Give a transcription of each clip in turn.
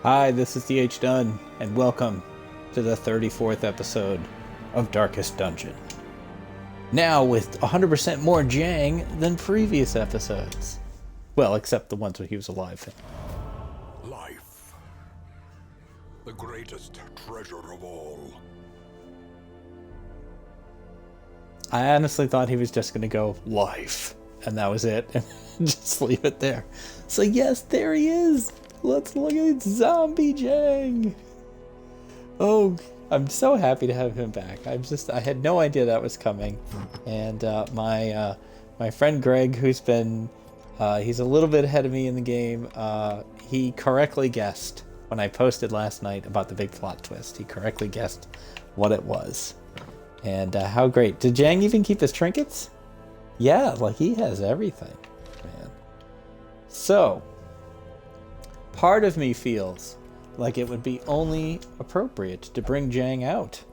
Hi, this is DH Dunn, and welcome to the 34th episode of Darkest Dungeon. Now with 100% more Jang than previous episodes. Well, except the ones where he was alive. Life. The greatest treasure of all. I honestly thought he was just going to go, life, and that was it, and just leave it there. So yes, there he is! Let's look at Zombie Jang! Oh, I'm so happy to have him back. I had no idea that was coming. And my friend Greg, who's been, he's a little bit ahead of me in the game, he correctly guessed when I posted last night about the big plot twist. He correctly guessed what it was. And how great. Did Jang even keep his trinkets? Yeah, like he has everything, man. So, part of me feels like it would be only appropriate to bring Jang out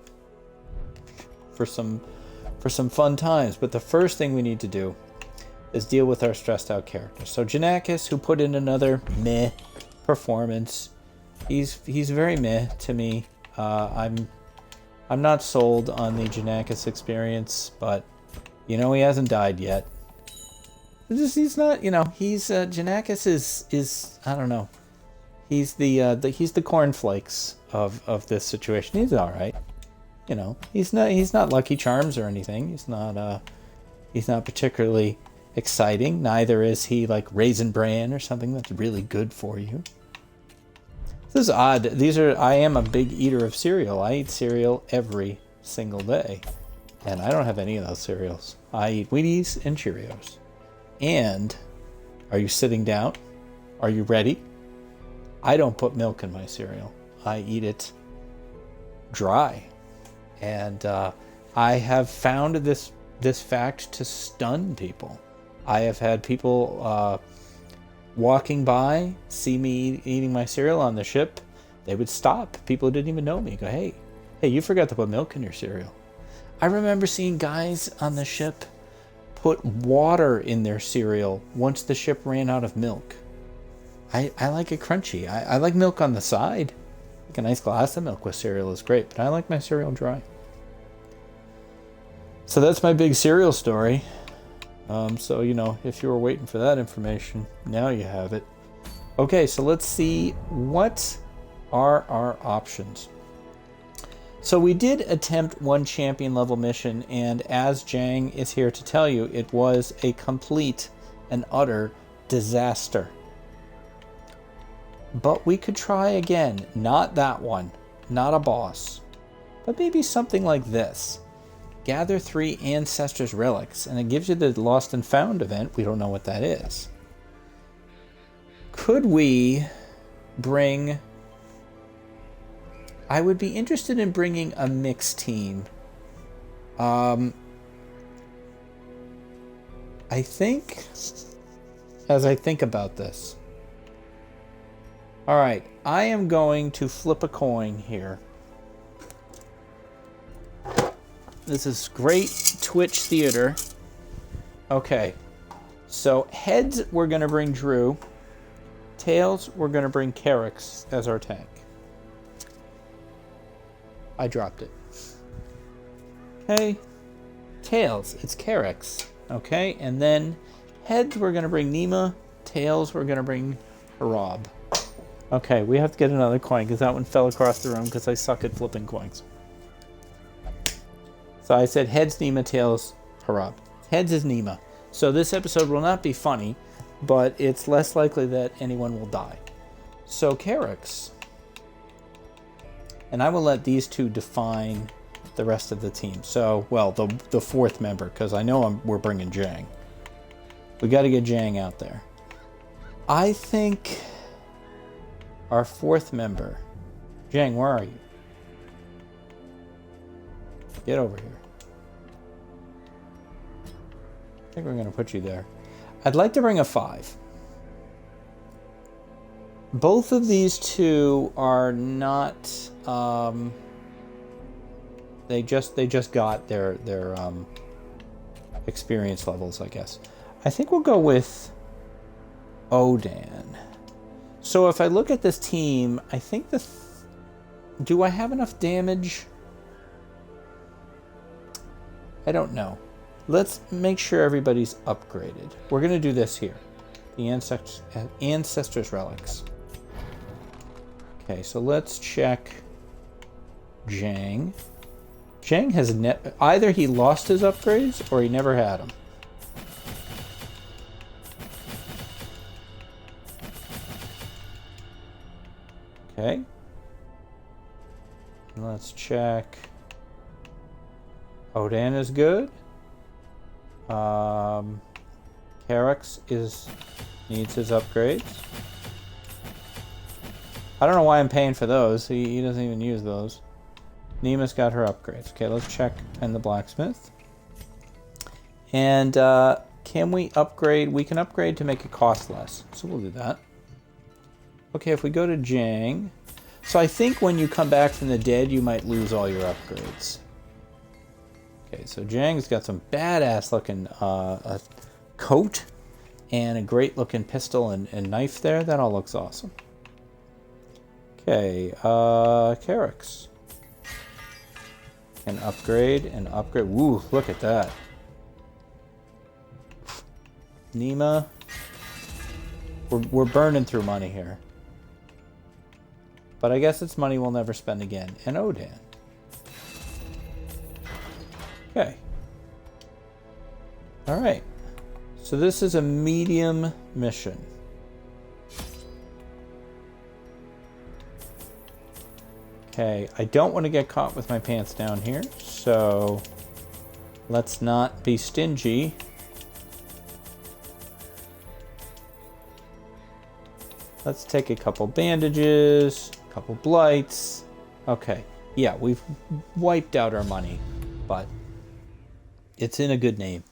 for some fun times. But the first thing we need to do is deal with our stressed out characters. So Janakis, who put in another meh performance, he's very meh to me. I'm not sold on the Janakis experience, but he hasn't died yet. He's not, Janakis is I don't know. He's the cornflakes of this situation. He's all right. He's not Lucky Charms or anything. He's not particularly exciting. Neither is he like Raisin Bran or something that's really good for you. This is odd. I am a big eater of cereal. I eat cereal every single day. And I don't have any of those cereals. I eat Wheaties and Cheerios. And are you sitting down? Are you ready? I don't put milk in my cereal. I eat it dry. And I have found this fact to stun people. I have had people walking by, see me eating my cereal on the ship. They would stop. People who didn't even know me go, hey, you forgot to put milk in your cereal. I remember seeing guys on the ship put water in their cereal once the ship ran out of milk. I like it crunchy. I like milk on the side. Like a nice glass of milk with cereal is great, but I like my cereal dry. So that's my big cereal story. So, if you were waiting for that information, now you have it. Okay, so let's see what are our options. So we did attempt one champion level mission, and as Jang is here to tell you, it was a complete and utter disaster. But we could try again. Not that one. Not a boss. But maybe something like this. Gather 3 Ancestors' Relics, and it gives you the Lost and Found event. We don't know what that is. Could we bring... I would be interested in bringing a mixed team. I think, as I think about this... Alright, I am going to flip a coin here. This is great Twitch theater. Okay, so heads, we're going to bring Drew. Tails, we're going to bring Carix as our tank. I dropped it. Okay, Tails, it's Carix. Okay, and then heads, we're going to bring Nima. Tails, we're going to bring Harab. Okay, we have to get another coin because that one fell across the room because I suck at flipping coins. So I said heads, Nima, tails, Harab. Heads is Nima. So this episode will not be funny, but it's less likely that anyone will die. So Carix. And I will let these two define the rest of the team. So, well, the fourth member, because I know we're bringing Jang. We got to get Jang out there. I think... our fourth member. Jang, where are you? Get over here. I think we're going to put you there. I'd like to bring a 5. Both of these two are not... They just got their experience levels, I guess. I think we'll go with Odan. So if I look at this team, I think do I have enough damage? I don't know. Let's make sure everybody's upgraded. We're going to do this here. The Ancestors Relics. Okay, so let's check Jang. Jang has either he lost his upgrades or he never had them. Okay. Let's check. Odan is good. Carix needs his upgrades. I don't know why I'm paying for those. He doesn't even use those. Nima's got her upgrades. Okay, let's check in the blacksmith. And can we upgrade? We can upgrade to make it cost less. So we'll do that. Okay, if we go to Jang. So I think when you come back from the dead, you might lose all your upgrades. Okay, so Jang's got some badass looking coat and a great looking pistol and knife there. That all looks awesome. Okay, Carix can upgrade and upgrade. Woo, look at that. Nima, we're burning through money here. But I guess it's money we'll never spend again. And Odan. Okay. Alright. So this is a medium mission. Okay, I don't want to get caught with my pants down here, so let's not be stingy. Let's take a couple bandages, a couple blights. Okay, yeah, we've wiped out our money, but it's in a good name.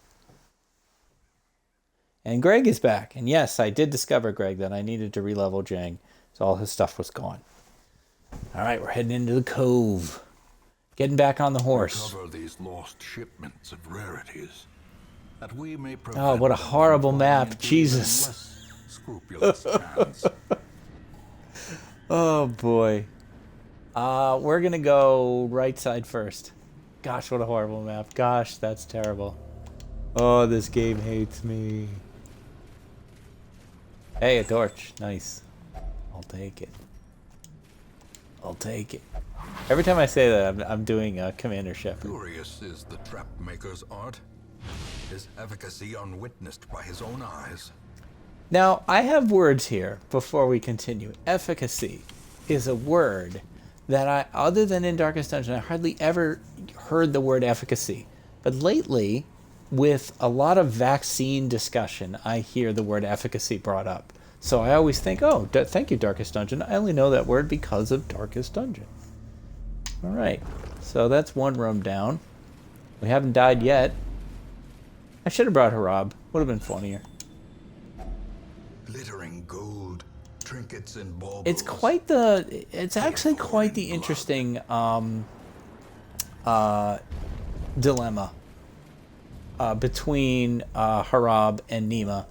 And Greg is back, and yes, I did discover, Greg, that I needed to re-level Jang, so all his stuff was gone. All right, we're heading into the cove. Getting back on the horse. Recover these lost shipments of rarities, that we may Oh, what a horrible map. Jesus. Scrupulous hands. Oh, boy. We're going to go right side first. Gosh, what a horrible map. Gosh, that's terrible. Oh, this game hates me. Hey, a torch. Nice. I'll take it. I'll take it. Every time I say that, I'm doing Commander Shepard. Curious is the trap maker's art, his efficacy unwitnessed by his own eyes. Now, I have words here before we continue. Efficacy is a word that other than in Darkest Dungeon, I hardly ever heard the word efficacy. But lately, with a lot of vaccine discussion, I hear the word efficacy brought up. So I always think, oh, thank you, Darkest Dungeon. I only know that word because of Darkest Dungeon. All right, so that's one room down. We haven't died yet. I should have brought Harab. Would have been funnier. Glittering gold, trinkets and baubles. It's actually quite the interesting dilemma between Harab and Nima.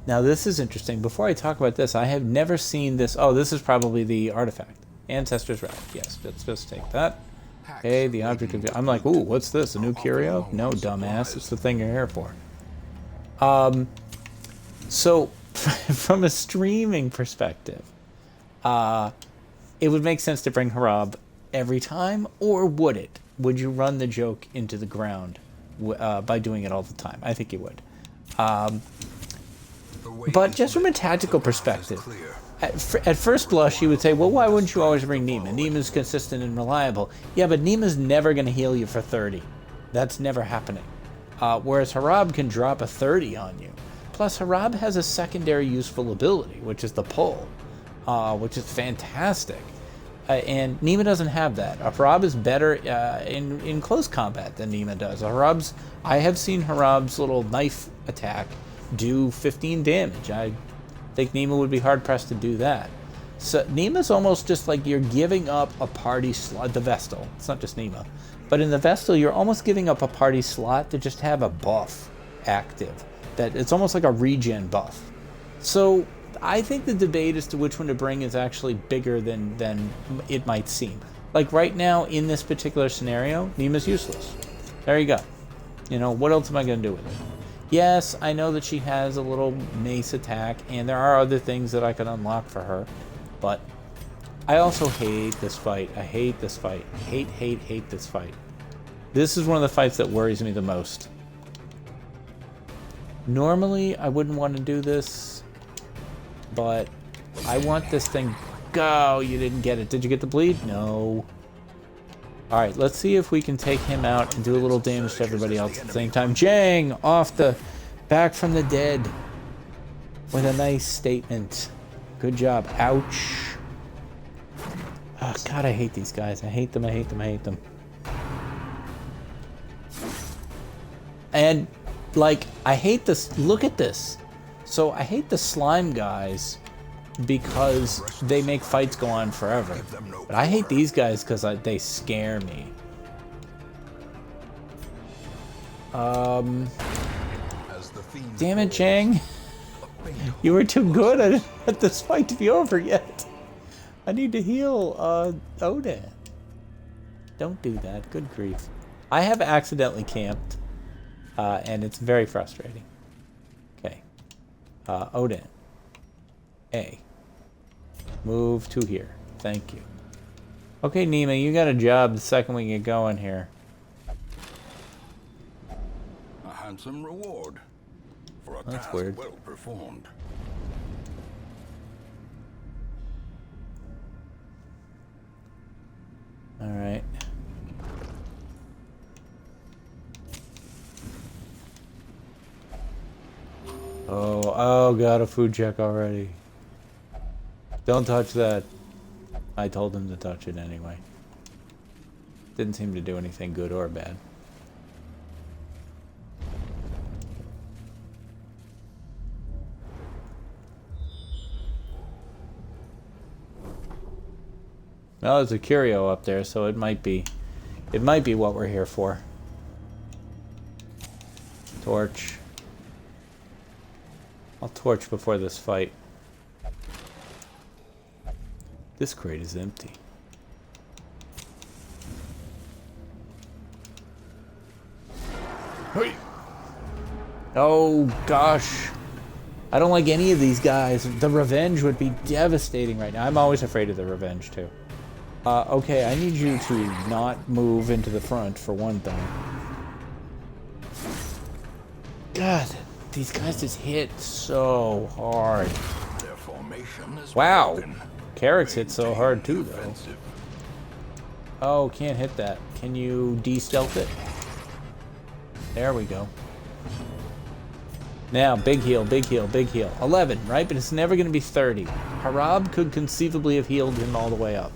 Now this is interesting. Before I talk about this, I have never seen this. Oh, this is probably the artifact. Ancestors Relic. Yes, let's just take that. Okay, the object of the... I'm like, ooh, what's this? A new curio? No, dumbass. It's the thing you're here for. So, from a streaming perspective, it would make sense to bring Harab every time, or would it? Would you run the joke into the ground by doing it all the time? I think you would. But just from a tactical perspective, at first blush, you would say, well, why wouldn't you always bring Nima? Nima's consistent and reliable. Yeah, but Nima's never going to heal you for 30. That's never happening. Whereas Harab can drop a 30 on you. Plus, Harab has a secondary useful ability, which is the pull, which is fantastic. And Nima doesn't have that. Harab is better in close combat than Nima does. I have seen Harab's little knife attack do 15 damage. I think Nima would be hard-pressed to do that. So Nima's almost just like you're giving up a party slot. The Vestal. It's not just Nima. But in the Vestal, you're almost giving up a party slot to just have a buff active. That it's almost like a regen buff. So I think the debate as to which one to bring is actually bigger than it might seem. Like right now, in this particular scenario, Nima's useless. There you go. You know, what else am I going to do with it? Yes, I know that she has a little mace attack, and there are other things that I can unlock for her, but I also hate this fight. I hate this fight. Hate this fight. This is one of the fights that worries me the most. Normally, I wouldn't want to do this, but I want this thing. Go! You didn't get it. Did you get the bleed? No. Alright, let's see if we can take him out and do a little damage to everybody else at the same time. Jang! Back from the dead. With a nice statement. Good job. Ouch. Oh, God, I hate these guys. I hate them, I hate them, I hate them. And, like, I hate this. Look at this. So, I hate the slime guys because they make fights go on forever. But I hate these guys because they scare me. Damn it, Chang. You were too good. I didn't want this fight to be over yet. I need to heal Odin. Don't do that. Good grief. I have accidentally camped, and it's very frustrating. Okay. Odin. A. Move to here. Thank you. Okay, Nima, you got a job the second we get going here. A handsome reward for a That's task weird. well performed. All right. Oh, got a food check already. Don't touch that. I told him to touch it anyway. Didn't seem to do anything good or bad. Well, there's a curio up there, so it might be what we're here for. Torch. I'll torch before this fight. This crate is empty. Hey. Oh gosh. I don't like any of these guys. The revenge would be devastating right now. I'm always afraid of the revenge too. Okay, I need you to not move into the front for one thing. God, these guys just hit so hard. Their formation is Wow. broken. Carrick's hit so hard too, though. Defensive. Oh, can't hit that. Can you de-stealth it? There we go. Now, big heal, big heal, big heal. 11, right? But it's never going to be 30. Harab could conceivably have healed him all the way up.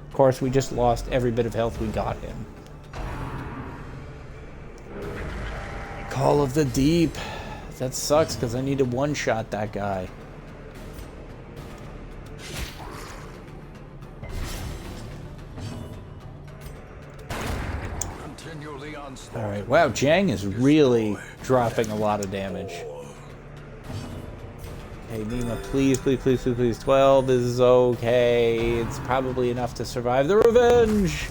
Of course, we just lost every bit of health we got him. Call of the Deep. That sucks because I need to one-shot that guy. Continually onslaught. Alright, wow, Jang is really dropping a lot of damage. Okay, Nima, please, please, please, please, please. 12 is okay. It's probably enough to survive the revenge.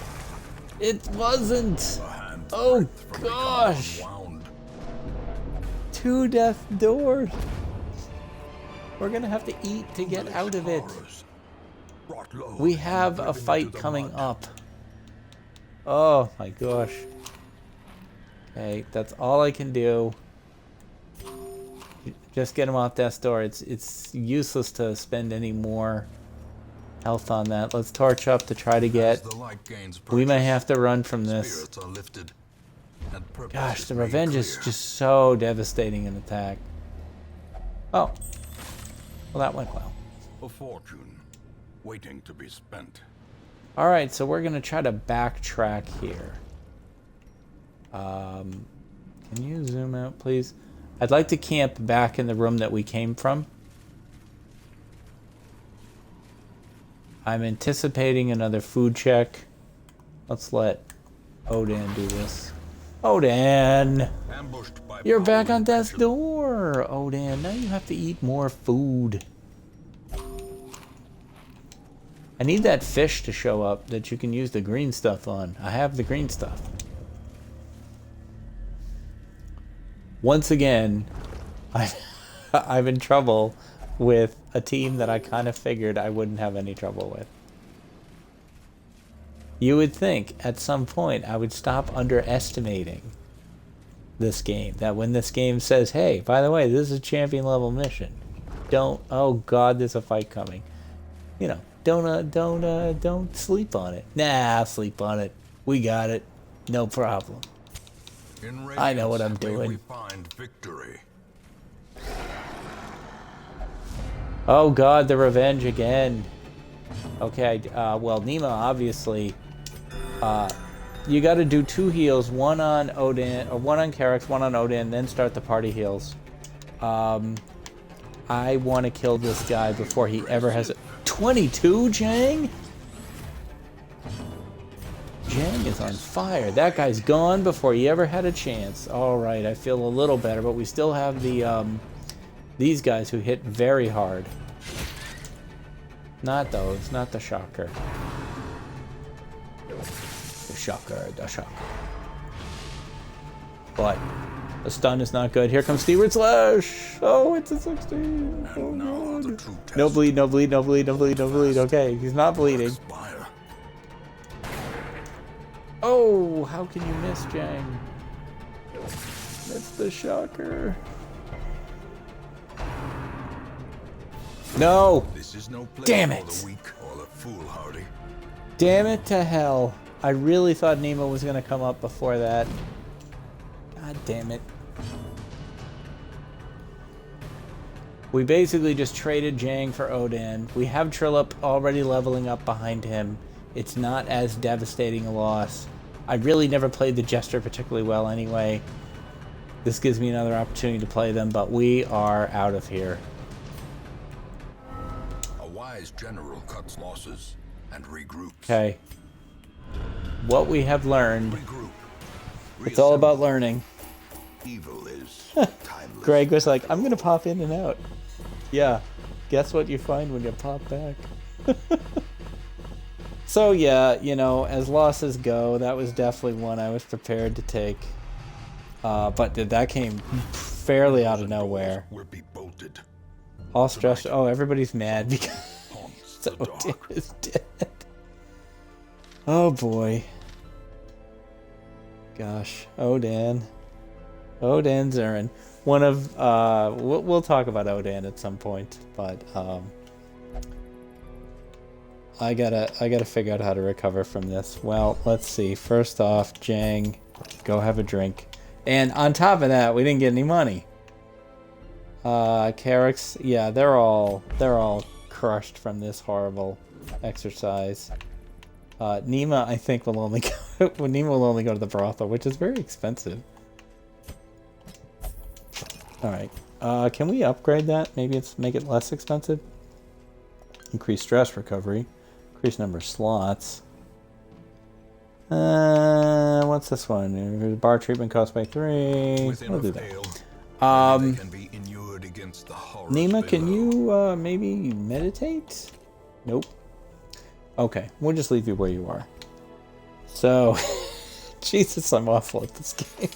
It wasn't. Oh, gosh. Wound. 2 death doors. We're going to have to eat to get out of it. Horrors. Brought low We and have a driven fight into the coming mud. up. Oh, my gosh. Okay, that's all I can do. Just get him off death's door. It's useless to spend any more health on that. Let's torch up to try to get... As the light gains We may purchase, have to run from this. spirits are lifted, and purpose Gosh, is the made revenge is clear. just so devastating in attack. Oh. Well, that went well. A fortune waiting to be spent. Alright, so we're going to try to backtrack here. Can you zoom out, please? I'd like to camp back in the room that we came from. I'm anticipating another food check. Let's let Odin do this. Odin! Ambushed by You're back power on death's and door! Odin, now you have to eat more food. I need that fish to show up that you can use the green stuff on. I have the green stuff. Once again, I'm in trouble with a team that I kind of figured I wouldn't have any trouble with. You would think at some point I would stop underestimating this game. That when this game says, hey, by the way, this is a champion level mission. Don't, oh god, there's a fight coming. You know, don't sleep on it. Nah, I'll sleep on it. We got it. No problem. I know what I'm doing. We find victory. Oh god, the revenge again. Okay, well, Nima, obviously, you got to do 2 heals, one on Odin, or one on Karex, one on Odin, then start the party heals. I want to kill this guy before he ever has a 22, Jang? Jang is on fire. That guy's gone before he ever had a chance. Alright, I feel a little better, but we still have the, these guys who hit very hard. Not those, not the shocker. The shocker, the shocker. But the stun is not good. Here comes Steward Slash! Oh, it's a 16! Oh, God. No bleed, no bleed, no bleed, no bleed, no bleed. Okay, he's not bleeding. Oh, how can you miss, Jang? That's the shocker. No! This is no place Damn for it! the weak or the foolhardy. Damn it to hell. I really thought Nemo was going to come up before that. God damn it. We basically just traded Jang for Odin. We have Trilip already leveling up behind him. It's not as devastating a loss. I really never played the Jester particularly well anyway. This gives me another opportunity to play them, but we are out of here. A wise general cuts losses and regroups. Okay. What we have learned. Regroup. It's all about learning. Evil is timeless. Greg was like, I'm going to pop in and out. Yeah. Guess what you find when you pop back? So yeah, you know, as losses go, that was definitely one I was prepared to take. But that came fairly out of nowhere. Will be bolted. All stressed. Oh, everybody's mad because Odin is dead. Oh boy. Gosh, Odin. Odin Zurin. One of we'll talk about Odin at some point, but I gotta figure out how to recover from this. Well, let's see. First off, Jang, go have a drink. And on top of that, we didn't get any money. Karex, yeah, they're all crushed from this horrible exercise. Nima, I think, will only go Nima will only go to the brothel, which is very expensive. Alright. Can we upgrade that? Maybe make it less expensive? Increase stress recovery. Increase number of slots. What's this one? Bar treatment cost by 3. We'll do that. Nima, can you maybe meditate? Nope. Okay, we'll just leave you where you are. So, Jesus, I'm awful at this game.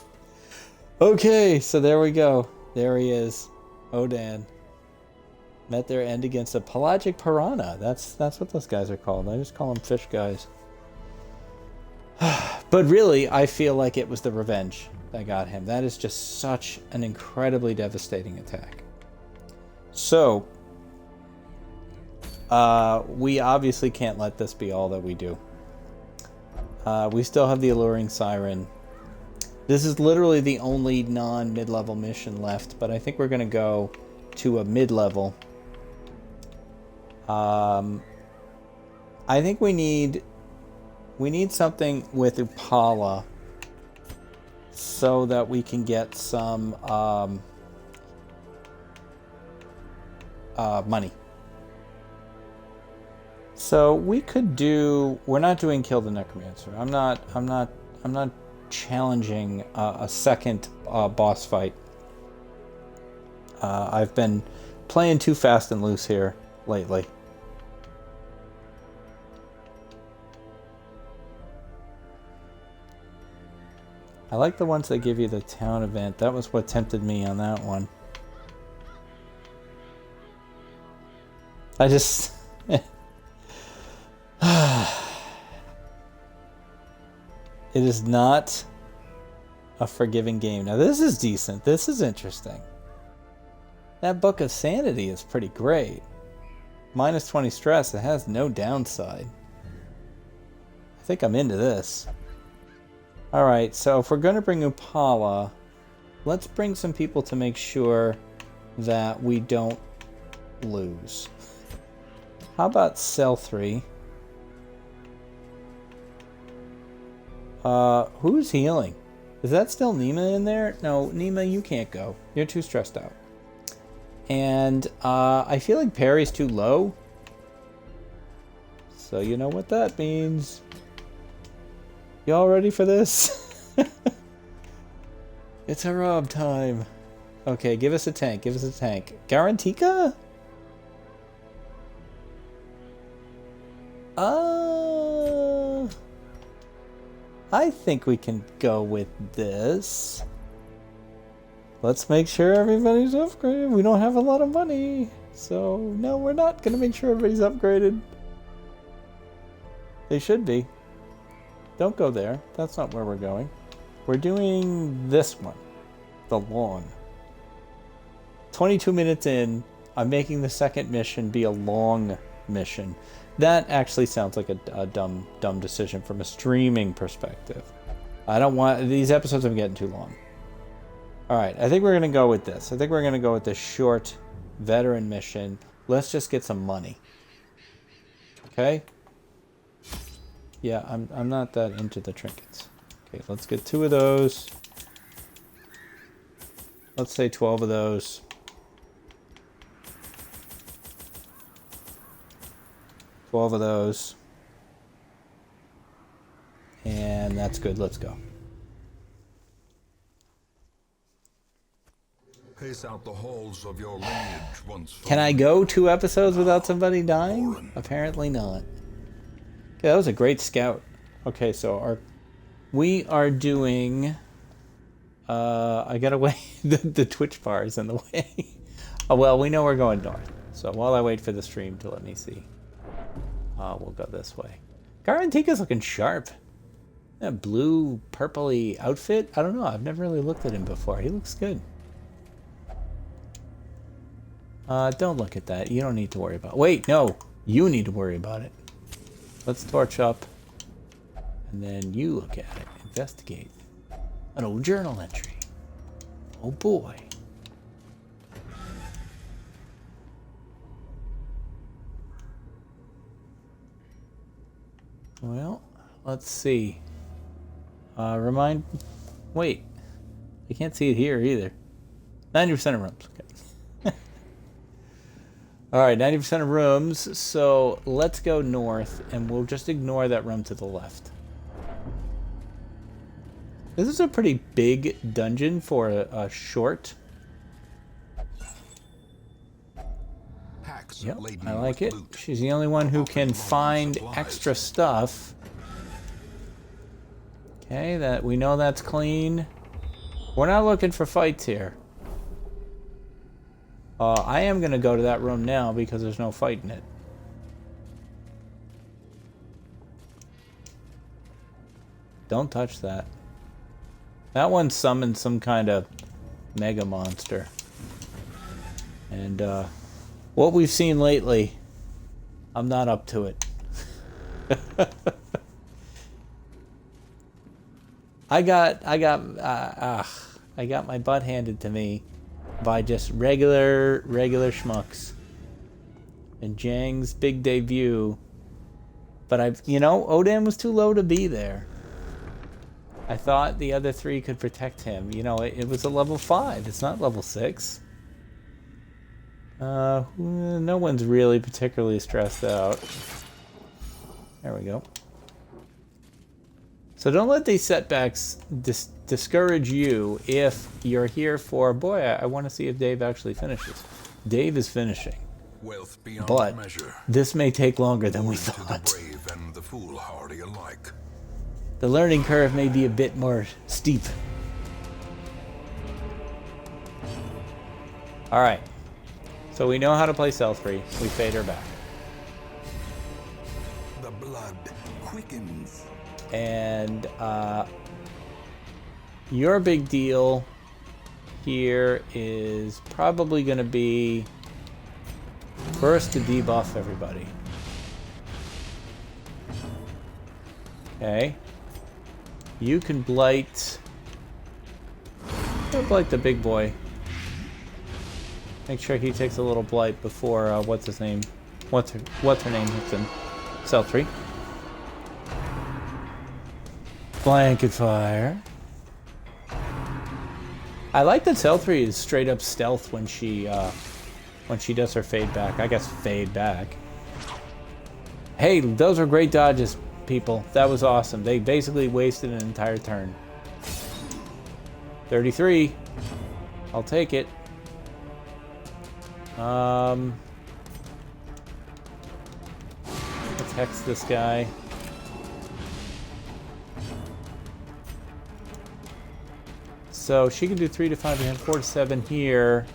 Okay, so there we go. There he is. Odin. Met their end against a pelagic piranha. That's what those guys are called. I just call them fish guys. But really, I feel like it was the revenge that got him. That is just such an incredibly devastating attack. So, we obviously can't let this be all that we do. We still have the Alluring Siren. This is literally the only non-mid-level mission left, but I think we're going to go to a mid-level. I think we need something with Upala so that we can get some money. So we could do. We're not doing Kill the Necromancer. I'm not challenging a second boss fight. I've been playing too fast and loose here lately. I like the ones that give you the town event. That was what tempted me on that one. I just... It is not a forgiving game. Now this is decent. This is interesting. That Book of Sanity is pretty great. Minus 20 stress. It has no downside. I think I'm into this. Alright, so if we're going to bring Upala, let's bring some people to make sure that we don't lose. How about Cell 3? Who's healing? Is that still Nima in there? No, Nima, you can't go. You're too stressed out. And I feel like Perry's too low. So you know what that means. Y'all ready for this? It's Harab time. Okay, give us a tank. Give us a tank. Garantika? I think we can go with this. Let's make sure everybody's upgraded. We don't have a lot of money. So, no, we're not going to make sure everybody's upgraded. They should be. Don't go there. That's not where we're going. We're doing this one. The lawn. 22 minutes in, I'm making the second mission be a long mission. That actually sounds like a dumb decision from a streaming perspective. I don't want... These episodes are getting too long. Alright, I think we're going to go with this. I think we're going to go with this short veteran mission. Let's just get some money. Okay? Yeah, I'm not that into the trinkets. Okay, let's get 2 of those. Let's say 12 of those. 12 of those. And that's good. Let's go. Pace out the halls of your lineage once. Can I go 2 episodes without somebody dying? Apparently not. Okay, that was a great scout. Okay, so we are doing... I gotta wait. the Twitch bar is in the way. Oh, well, we know we're going north. So while I wait for the stream to let me see. We'll go this way. Garantika's looking sharp. That blue, purpley outfit. I don't know. I've never really looked at him before. He looks good. Don't look at that. You don't need to worry about it. Wait, no. You need to worry about it. Let's torch up. And then you look at it. Investigate. An old journal entry. Oh boy. Well, let's see. Wait. I can't see it here either. 90% of rooms. Okay. Alright, 90% of rooms. So let's go north and we'll just ignore that room to the left. This is a pretty big dungeon for a short. Yep, I like it. She's the only one who can find extra stuff. Okay, that we know that's clean. We're not looking for fights here. I am going to go to that room now because there's no fight in it. Don't touch that. That one summoned some kind of mega monster. And what we've seen lately, I'm not up to it. I got my butt handed to me by just regular schmucks. And Jang's big debut. But Odan was too low to be there. I thought the other 3 could protect him. It was a level 5. It's not level 6. No one's really particularly stressed out. There we go. So don't let these setbacks discourage you if you're here for, boy, I want to see if Dave actually finishes. Dave is finishing. Wealth beyond But measure. this may take longer than we To the thought. brave and the foolhardy alike. The learning curve may be a bit more steep. Alright. So we know how to play cell 3. We fade her back. The blood quickens. And your big deal here is probably going to be first to debuff everybody. Okay. You can blight. Blight the big boy. Make sure he takes a little blight before what's his name? What's her name hits him? Cell 3. Blanket fire. I like that Cell 3 is straight up stealth when she does her fade back. I guess fade back. Hey, those are great dodges, people. That was awesome. They basically wasted an entire turn. 33. I'll take it. Let's hex this guy. So she can do 3 to 5 and 4 to 7 here.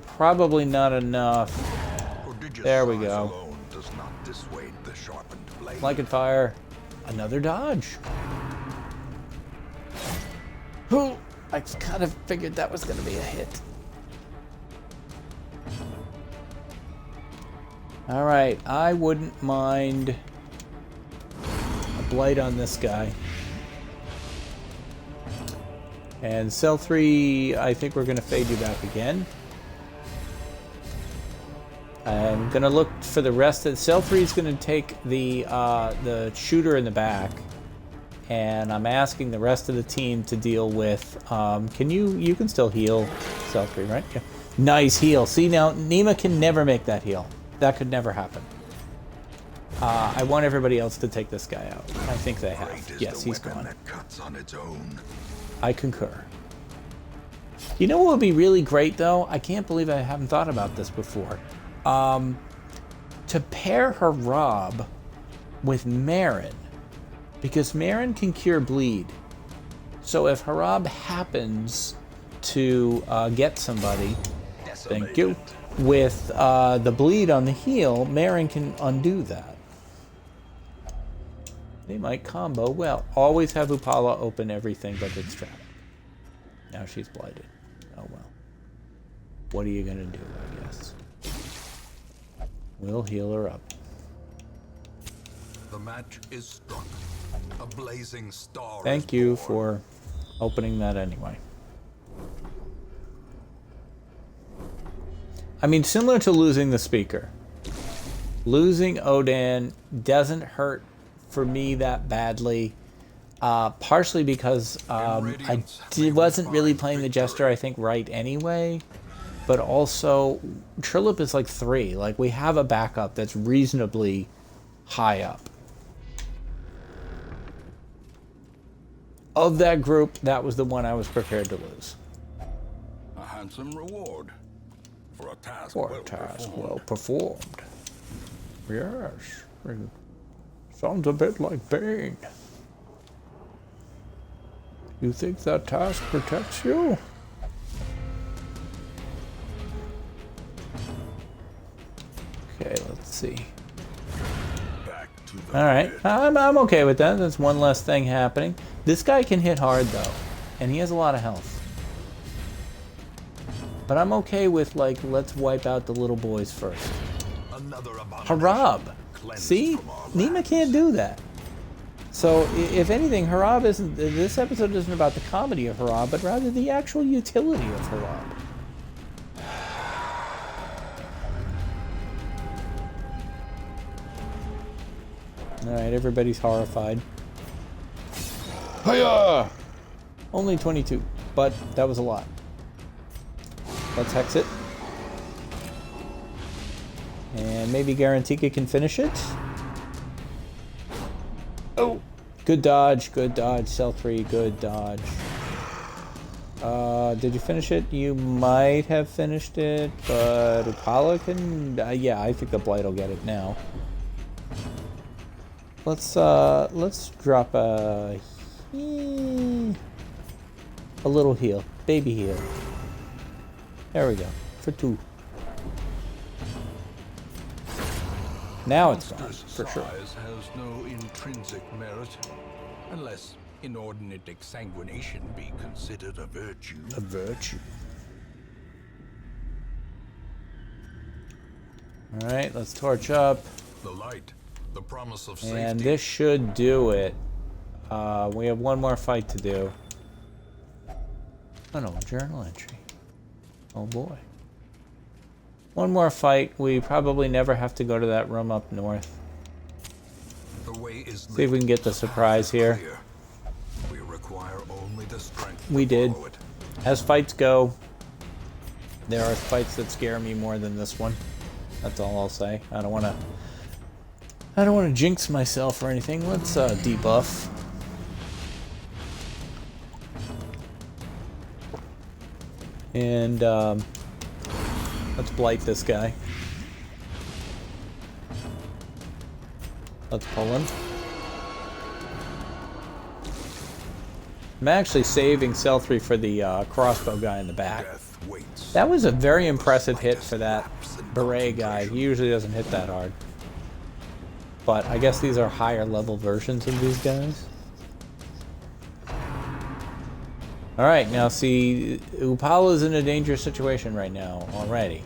Probably not enough. There we go. Blanket fire. Another dodge. Who? I kind of figured that was going to be a hit. All right, I wouldn't mind a blight on this guy. And Cell 3, I think we're going to fade you back again. I'm going to look for the rest of Cell 3 is going to take the shooter in the back. And I'm asking the rest of the team to deal with, you can still heal Cell 3, right? Yeah. Nice heal. See, now Nima can never make that heal. That could never happen. I want everybody else to take this guy out. I think they have. Yes, he's gone. That cuts on its own. I concur. You know what would be really great, though? I can't believe I haven't thought about this before. To pair Harab with Marin, because Marin can cure bleed. So if Harab happens to get somebody, thank you, with the bleed on the heel, Marin can undo that. They might combo well. Always have Upala open everything but its trap. Now she's blighted. Oh well. What are you gonna do, I guess? We'll heal her up. The match is struck. A blazing star. Thank you for opening that anyway. I mean, similar to losing the speaker. Losing Odan doesn't hurt for me that badly. Partially because I wasn't really playing the Jester, I think, right anyway. But also, Trilip is like 3. Like, we have a backup that's reasonably high up. Of that group, that was the one I was prepared to lose. A handsome reward for a task well performed. Yes. Sounds a bit like Bane. You think that task protects you? Okay, let's see. Alright, I'm okay with that. That's one less thing happening. This guy can hit hard, though. And he has a lot of health. But I'm okay with, like, let's wipe out the little boys first. Harab! See? Nima can't do that. So, if anything, Harab isn't... This episode isn't about the comedy of Harab, but rather the actual utility of Harab. Alright, everybody's horrified. Hiya! Only 22, but that was a lot. Let's hex it. And maybe Garantika can finish it. Oh! Good dodge, Cell 3, good dodge. Did you finish it? You might have finished it, but Upala can... yeah, I think the Blight will get it now. let's drop a little heal, baby heal. There we go, for 2. Now it's gone, for sure. Size has no intrinsic merit, unless inordinate exsanguination be considered a virtue. A virtue. All right, let's torch up. The light, the promise of safety. And this should do it. We have one more fight to do. Oh no, journal entry. Oh boy. One more fight. We probably never have to go to that room up north. The way is See if we can get the surprise here. clear. We require only the strength We to did. follow it. As fights go, there are fights that scare me more than this one. That's all I'll say. I don't want to jinx myself or anything. Let's debuff. And let's blight this guy. Let's pull him. I'm actually saving cell 3 for the crossbow guy in the back. Death waits. That was a very impressive hit for that beret guy. He usually doesn't hit that hard. But I guess these are higher level versions of these guys. Alright, now see, Upala's in a dangerous situation right now already.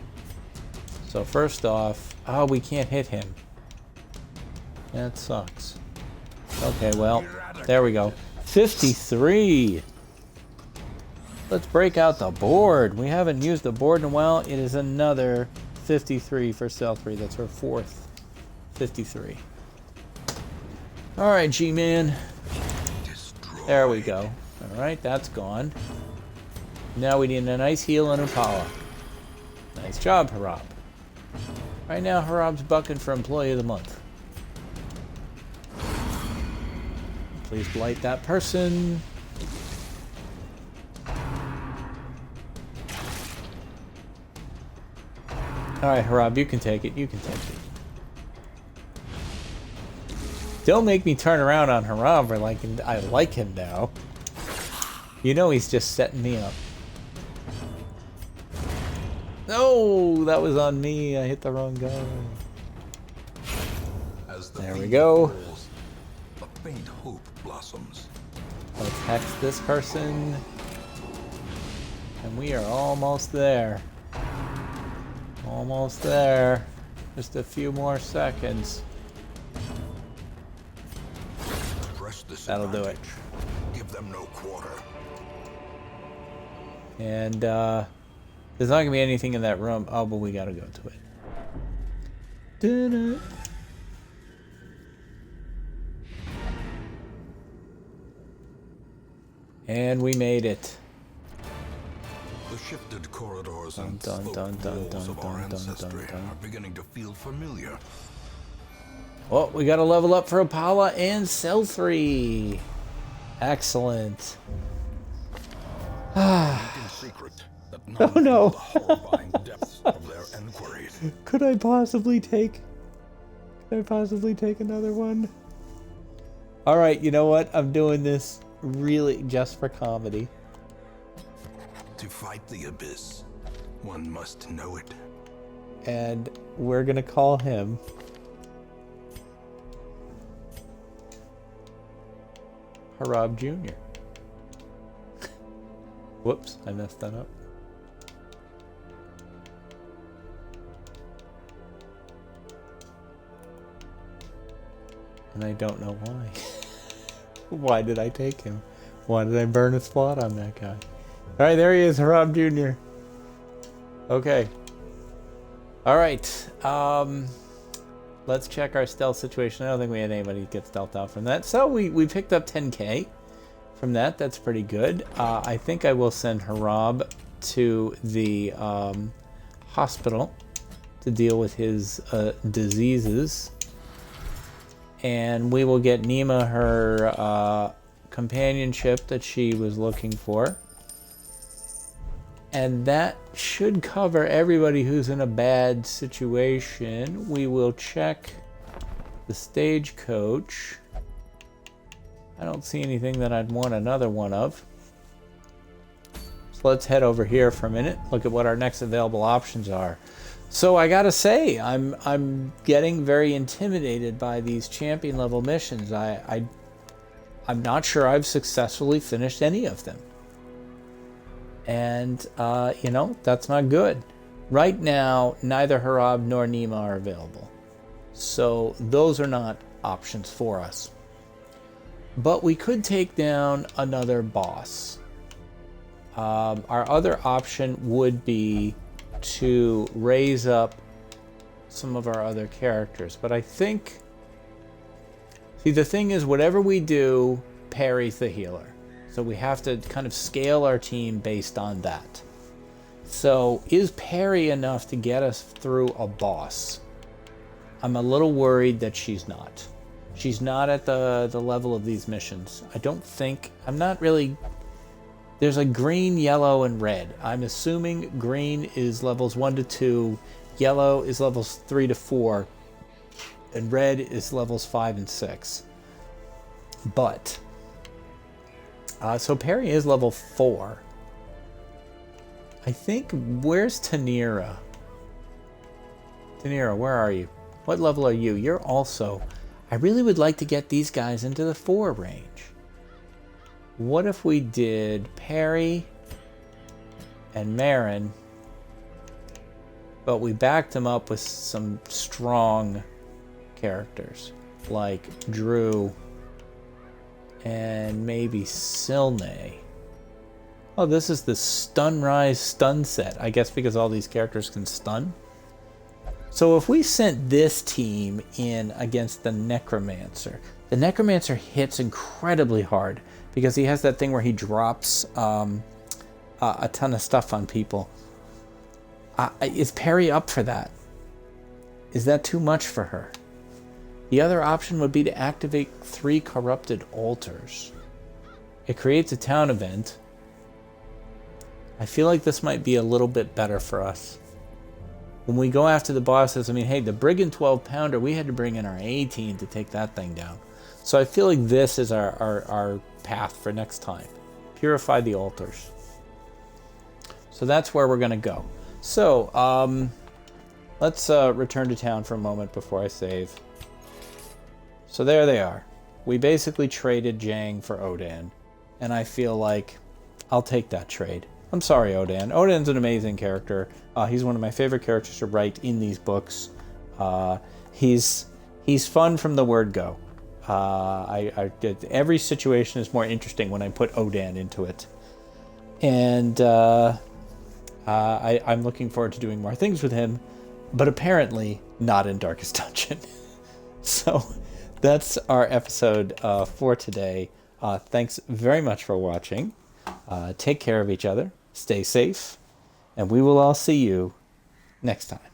So first off, oh, we can't hit him. That sucks. Okay, well, there we go. 53! Let's break out the board. We haven't used the board in a while. It is another 53 for cell 3. That's her 4th 53. Alright, G-Man. There we go. Alright, that's gone. Now we need a nice heal on Upala. Nice job, Harab. Right now, Harab's bucking for Employee of the Month. Please blight that person. Alright, Harab, you can take it. You can take it. Don't make me turn around on Harab or like I like him now. You know he's just setting me up. No, that was on me. I hit the wrong guy. There we go. Falls, a faint hope blossoms. Let's hex this person. And we are almost there. Almost there. Just a few more seconds. Press this That'll do it. Give them no quarter. And there's not gonna be anything in that room. Oh, but we gotta go to it. Da-da. And we made it. The shifted corridors Dun, and dun, sloped dun, dun, walls dun, of our dun, dun, ancestry dun, dun. are beginning to feel familiar. Well, we got to level up for Upala and Cell 3. Excellent. In secret, that none Oh, no. know the horrifying depths of their enquiries. Could I possibly take another one? All right, you know what? I'm doing this really just for comedy. To fight the abyss, one must know it. And we're going to call him Harab Jr. Whoops, I messed that up. And I don't know why. Why did I take him? Why did I burn a spot on that guy? Alright, there he is, Harab Jr. Okay. Alright, let's check our stealth situation. I don't think we had anybody get stealthed out from that. So we picked up 10k from that. That's pretty good. I think I will send Harab to the hospital to deal with his diseases. And we will get Nima her companionship that she was looking for. And that should cover everybody who's in a bad situation. We will check the the stagecoach. I don't see anything that I'd want another one of. So let's head over here for a minute. Look at what our next available options are. So I gotta say, I'm getting very intimidated by these champion level missions. I'm not sure I've successfully finished any of them. And, you know, that's not good. Right now, neither Harab nor Nima are available. So those are not options for us. But we could take down another boss. Our other option would be to raise up some of our other characters. But I think... See, the thing is, whatever we do, Perry's the healer. So we have to kind of scale our team based on that. So is Perry enough to get us through a boss? I'm a little worried that she's not. She's not at the level of these missions. I don't think... I'm not really... There's a green, yellow, and red. I'm assuming green is levels 1 to 2, yellow is levels 3 to 4, and red is levels 5 and 6. But... so Perry is level 4. I think, where's Tanira? Tanira, where are you? What level are you? You're also... I really would like to get these guys into the 4 range. What if we did Perry and Marin, but we backed them up with some strong characters, like Drew and maybe Silne. Oh, this is the Stunrise stun set. I guess because all these characters can stun. So if we sent this team in against the Necromancer hits incredibly hard because he has that thing where he drops a ton of stuff on people. Is Perry up for that? Is that too much for her? The other option would be to activate 3 corrupted altars. It creates a town event. I feel like this might be a little bit better for us. When we go after the bosses, I mean, hey, the Brigand 12-pounder, we had to bring in our A-team to take that thing down. So I feel like this is our path for next time. Purify the altars. So that's where we're going to go. So, let's return to town for a moment before I save. So there they are. We basically traded Jang for Odan. And I feel like I'll take that trade. I'm sorry, Odan. Odan's an amazing character. He's one of my favorite characters to write in these books. He's fun from the word go. Every situation is more interesting when I put Odan into it. And I'm looking forward to doing more things with him, but apparently not in Darkest Dungeon. So that's our episode for today. Thanks very much for watching. Take care of each other. Stay safe. And we will all see you next time.